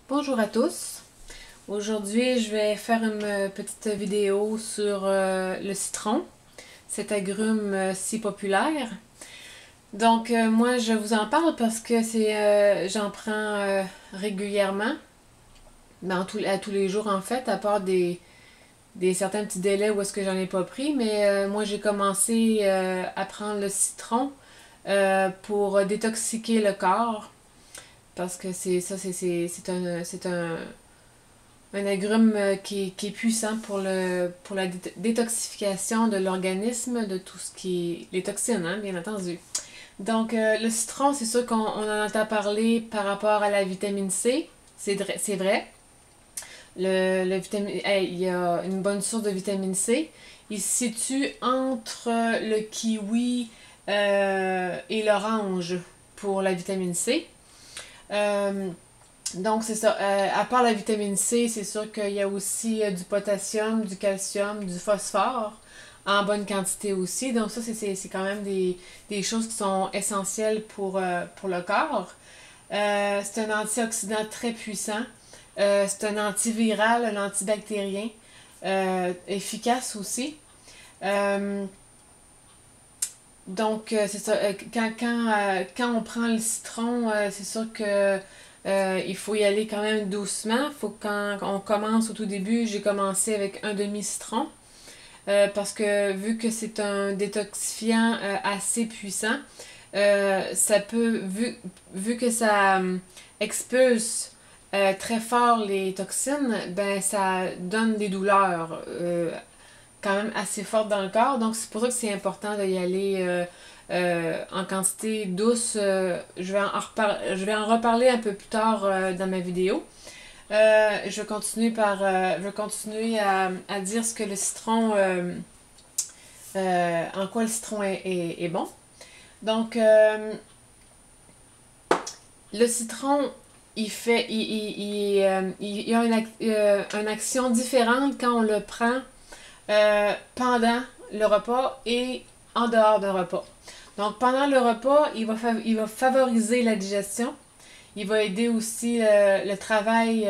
Bonjour à tous. Aujourd'hui, je vais faire une petite vidéo sur le citron, cet agrume si populaire. Donc, moi, je vous en parle parce que j'en prends régulièrement, à tous les jours en fait, à part des certains petits délais où est-ce que j'en ai pas pris. Mais moi, j'ai commencé à prendre le citron pour détoxiquer le corps. Parce que c'est un agrume qui est puissant pour la détoxification de l'organisme, de tout ce qui est les toxines, hein, bien entendu. Donc, le citron, c'est sûr qu'on en entend parler par rapport à la vitamine C. C'est vrai. Il y a une bonne source de vitamine C. Il se situe entre le kiwi et l'orange pour la vitamine C. Euh, donc, c'est ça. À part la vitamine C, c'est sûr qu'il y a aussi du potassium, du calcium, du phosphore en bonne quantité aussi. Donc, ça, c'est quand même des choses qui sont essentielles pour le corps. C'est un antioxydant très puissant. C'est un antiviral, un antibactérien efficace aussi. Euh, c'est ça. Quand on prend le citron, c'est sûr que il faut y aller quand même doucement. Faut quand on commence au tout début, j'ai commencé avec un demi-citron. Parce que vu que c'est un détoxifiant assez puissant, vu que ça expulse très fort les toxines, ben ça donne des douleurs quand même assez fortes dans le corps. Donc c'est pour ça que c'est important d'y aller en quantité douce. Je vais en reparler un peu plus tard dans ma vidéo. Je vais continuer à dire ce que le citron, en quoi le citron est bon. Donc, le citron, il a une action différente quand on le prend pendant le repas et en dehors d'un repas. Donc, pendant le repas, il va favoriser la digestion. Il va aider aussi le travail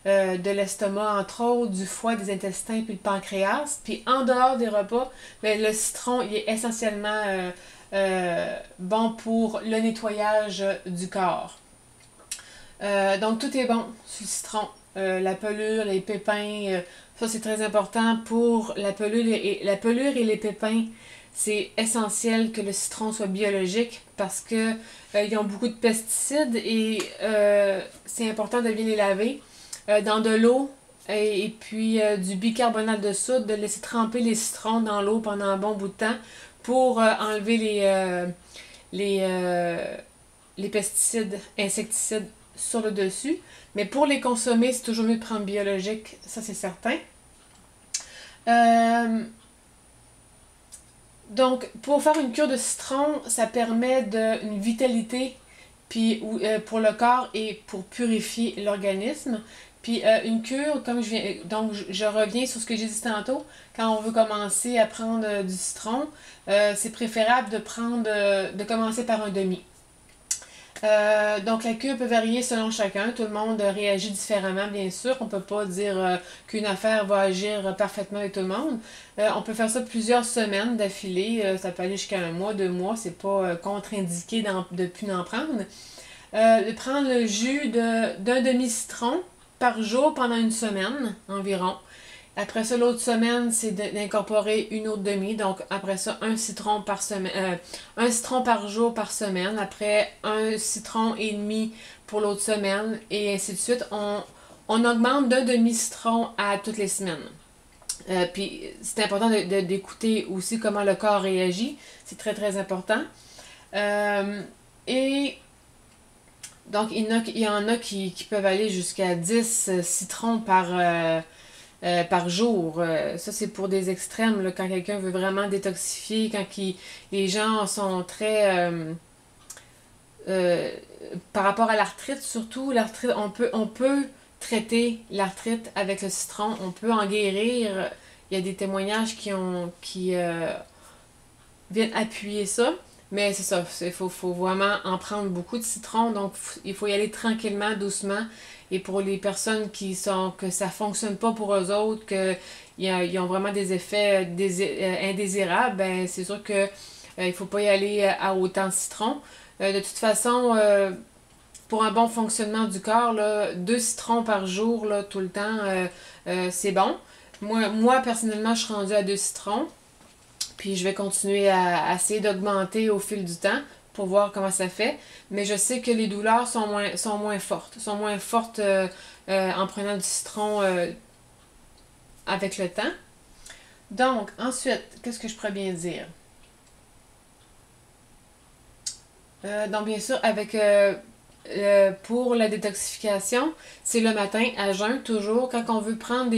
de l'estomac, entre autres, du foie, des intestins, puis le pancréas. Puis en dehors des repas, ben, le citron il est essentiellement bon pour le nettoyage du corps. Donc tout est bon sur le citron. La pelure, les pépins, ça c'est très important pour la pelure et les pépins. C'est essentiel que le citron soit biologique parce que ils ont beaucoup de pesticides et c'est important de bien les laver dans de l'eau et puis du bicarbonate de soude, de laisser tremper les citrons dans l'eau pendant un bon bout de temps pour enlever les, euh, les pesticides, insecticides sur le dessus. Mais pour les consommer, c'est toujours mieux de prendre biologique, ça c'est certain. Euh, donc, pour faire une cure de citron, ça permet une vitalité puis, pour le corps et pour purifier l'organisme. Puis une cure, comme je viens. Donc, je reviens sur ce que j'ai dit tantôt. Quand on veut commencer à prendre du citron, c'est préférable de commencer par un demi. Donc la cure peut varier selon chacun. Tout le monde réagit différemment, bien sûr. On ne peut pas dire qu'une affaire va agir parfaitement avec tout le monde. On peut faire ça plusieurs semaines d'affilée. Ça peut aller jusqu'à un mois, 2 mois. C'est pas contre-indiqué de plus en prendre. De prendre le jus d'un demi-citron par jour pendant une semaine environ. Après ça, l'autre semaine, c'est d'incorporer une autre demi. Donc, après ça, un citron par semaine, un citron par jour par semaine. Après, un citron et demi pour l'autre semaine. Et ainsi de suite. On augmente d'un demi-citron à toutes les semaines. Puis, c'est important d'écouter aussi comment le corps réagit. C'est très, très important. Et donc, il y en a qui peuvent aller jusqu'à 10 citrons par jour. Ça, c'est pour des extrêmes, là, quand quelqu'un veut vraiment détoxifier, les gens sont très... euh, par rapport à l'arthrite, surtout, l'arthrite, on peut traiter l'arthrite avec le citron, on peut en guérir. Il y a des témoignages qui viennent appuyer ça. Mais c'est ça, faut vraiment en prendre beaucoup de citron, donc il faut y aller tranquillement, doucement. Et pour les personnes que ça fonctionne pas pour eux autres, ils ont vraiment des effets indésirables, ben c'est sûr que il faut pas y aller à autant de citron. De toute façon, pour un bon fonctionnement du corps, là, 2 citrons par jour, là, tout le temps, c'est bon. Moi, personnellement, je suis rendue à 2 citrons. Puis je vais continuer à essayer d'augmenter au fil du temps pour voir comment ça fait. Mais je sais que les douleurs sont moins fortes. Sont moins fortes en prenant du citron avec le temps. Donc, ensuite, qu'est-ce que je pourrais bien dire? Donc, bien sûr, pour la détoxification, c'est le matin à jeun, toujours. Quand on veut prendre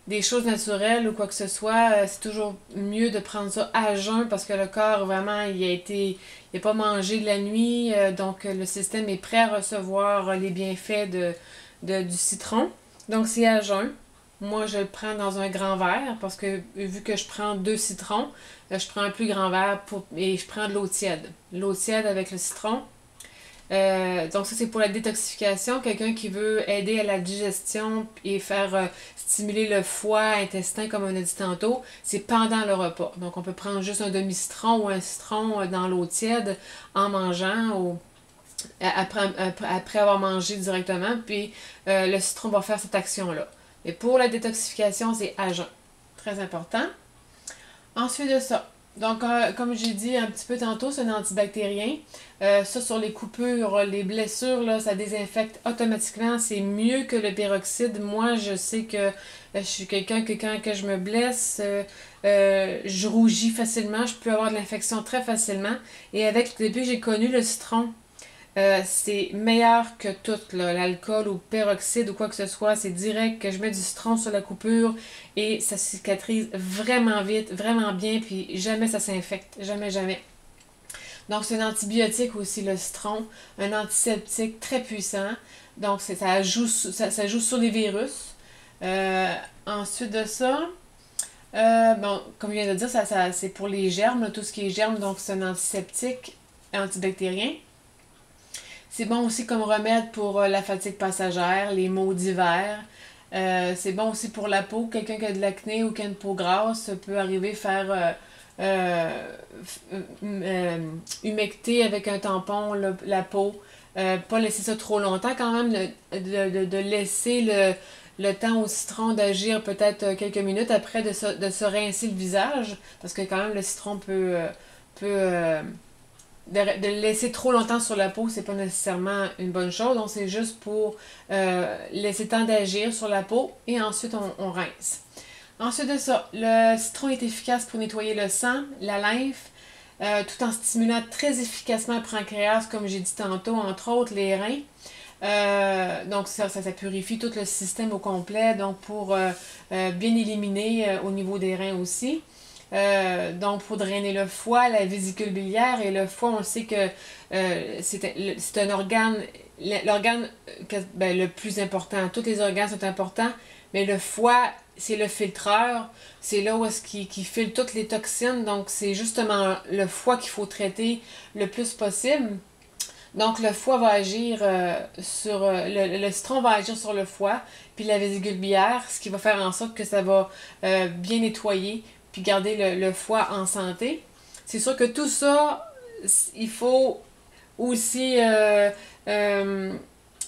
des choses naturelles ou quoi que ce soit, c'est toujours mieux de prendre ça à jeun parce que le corps, vraiment, il a pas mangé de la nuit, donc le système est prêt à recevoir les bienfaits du citron. Donc, c'est à jeun. Moi, je le prends dans un grand verre parce que vu que je prends 2 citrons, je prends un plus grand verre et je prends de l'eau tiède. L'eau tiède avec le citron. Donc ça c'est pour la détoxification, quelqu'un qui veut aider à la digestion et faire stimuler le foie, intestin comme on a dit tantôt, c'est pendant le repas. Donc on peut prendre juste un demi-citron ou un citron dans l'eau tiède en mangeant ou après avoir mangé directement, puis le citron va faire cette action-là. Et pour la détoxification, c'est à jeun. Très important. Ensuite de ça, donc comme j'ai dit un petit peu tantôt, c'est un antibactérien. Ça sur les coupures, les blessures, là, ça désinfecte automatiquement. C'est mieux que le peroxyde. Moi, je sais que je suis quelqu'un que quand que je me blesse, je rougis facilement. Je peux avoir de l'infection très facilement. Et depuis que j'ai connu le citron, c'est meilleur que tout, l'alcool ou peroxyde ou quoi que ce soit. C'est direct que je mets du citron sur la coupure et ça cicatrise vraiment vite, vraiment bien, puis jamais ça s'infecte. Jamais, jamais. Donc, c'est un antibiotique aussi, le citron. Un antiseptique très puissant. Donc, ça joue sur les virus. Ensuite de ça, bon, comme je viens de dire, c'est pour les germes, là, tout ce qui est germes. Donc, c'est un antiseptique antibactérien. C'est bon aussi comme remède pour la fatigue passagère, les maux d'hiver. C'est bon aussi pour la peau. Quelqu'un qui a de l'acné ou qui a une peau grasse peut arriver faire humecter avec un tampon la peau. Pas laisser ça trop longtemps quand même, de laisser le temps au citron d'agir peut-être quelques minutes après de se rincer le visage. Parce que quand même le citron de le laisser trop longtemps sur la peau, c'est pas nécessairement une bonne chose. Donc, c'est juste pour laisser le temps d'agir sur la peau et ensuite on rince. Ensuite de ça, le citron est efficace pour nettoyer le sang, la lymphe, tout en stimulant très efficacement le pancréas, comme j'ai dit tantôt, entre autres les reins. Donc, ça purifie tout le système au complet, donc pour bien éliminer au niveau des reins aussi. Donc, pour drainer le foie, la vésicule biliaire et le foie, on sait que c'est un organe, l'organe le plus important. Tous les organes sont importants, mais le foie, c'est le filtreur. C'est là où est-ce qu'il filtre toutes les toxines. Donc, c'est justement le foie qu'il faut traiter le plus possible. Donc, le foie va agir le citron va agir sur le foie, puis la vésicule biliaire, ce qui va faire en sorte que ça va bien nettoyer puis garder le foie en santé. C'est sûr que tout ça, il faut aussi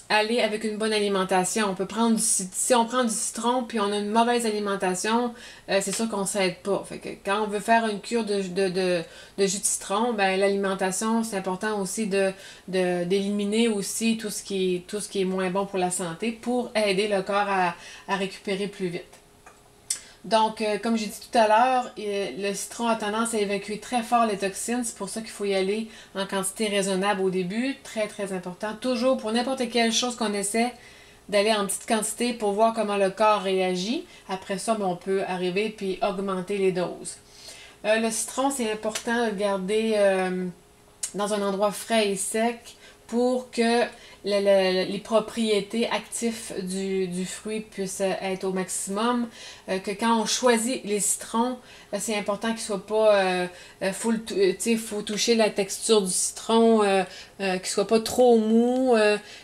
aller avec une bonne alimentation. On peut prendre si on prend du citron puis on a une mauvaise alimentation, c'est sûr qu'on ne s'aide pas. Fait que quand on veut faire une cure de jus de citron, ben l'alimentation, c'est important aussi d'éliminer aussi tout ce qui est moins bon pour la santé pour aider le corps à récupérer plus vite. Donc, comme j'ai dit tout à l'heure, le citron a tendance à évacuer très fort les toxines. C'est pour ça qu'il faut y aller en quantité raisonnable au début. Très, très important. Toujours, pour n'importe quelle chose qu'on essaie, d'aller en petite quantité pour voir comment le corps réagit. Après ça, on peut arriver puis augmenter les doses. Le citron, c'est important de le garder dans un endroit frais et sec pour que les propriétés actives du fruit puissent être au maximum. Que quand on choisit les citrons, c'est important qu'il soit pas... faut toucher la texture du citron, qu'il soit pas trop mou.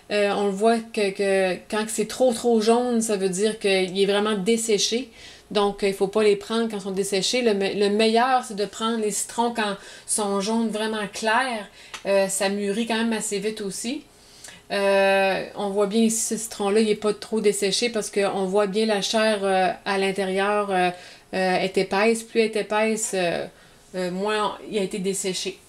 On le voit que quand c'est trop jaune, ça veut dire qu'il est vraiment desséché. Donc, il ne faut pas les prendre quand ils sont desséchés. Le meilleur, c'est de prendre les citrons quand ils sont jaunes vraiment clairs. Ça mûrit quand même assez vite aussi. On voit bien ici, ce citron-là, il n'est pas trop desséché parce qu'on voit bien la chair à l'intérieur est épaisse. Plus elle est épaisse, moins il a été desséché.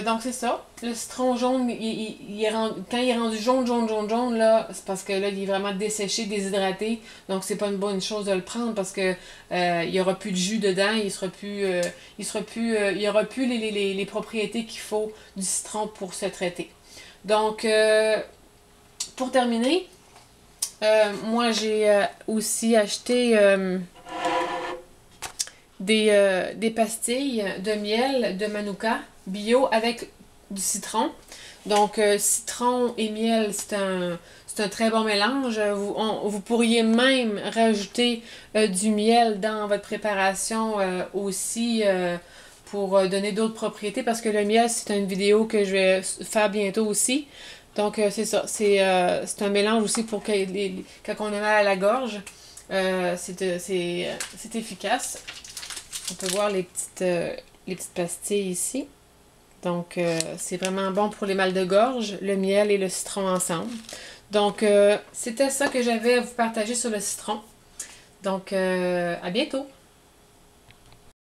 Donc c'est ça. Le citron jaune, quand il est rendu jaune, là, c'est parce que là, il est vraiment desséché, déshydraté. Donc c'est pas une bonne chose de le prendre parce que il n'y aura plus de jus dedans, il y aura plus les propriétés qu'il faut du citron pour se traiter. Donc pour terminer, moi j'ai aussi acheté des pastilles de miel de Manuka bio avec du citron. Donc citron et miel, c'est un très bon mélange. Vous pourriez même rajouter du miel dans votre préparation aussi pour donner d'autres propriétés parce que le miel, c'est une vidéo que je vais faire bientôt aussi. Donc c'est ça, c'est un mélange aussi pour que quand on a mal à la gorge, c'est efficace. On peut voir les petites pastilles ici. Donc, c'est vraiment bon pour les mal de gorge, le miel et le citron ensemble. Donc, c'était ça que j'avais à vous partager sur le citron. Donc, à bientôt!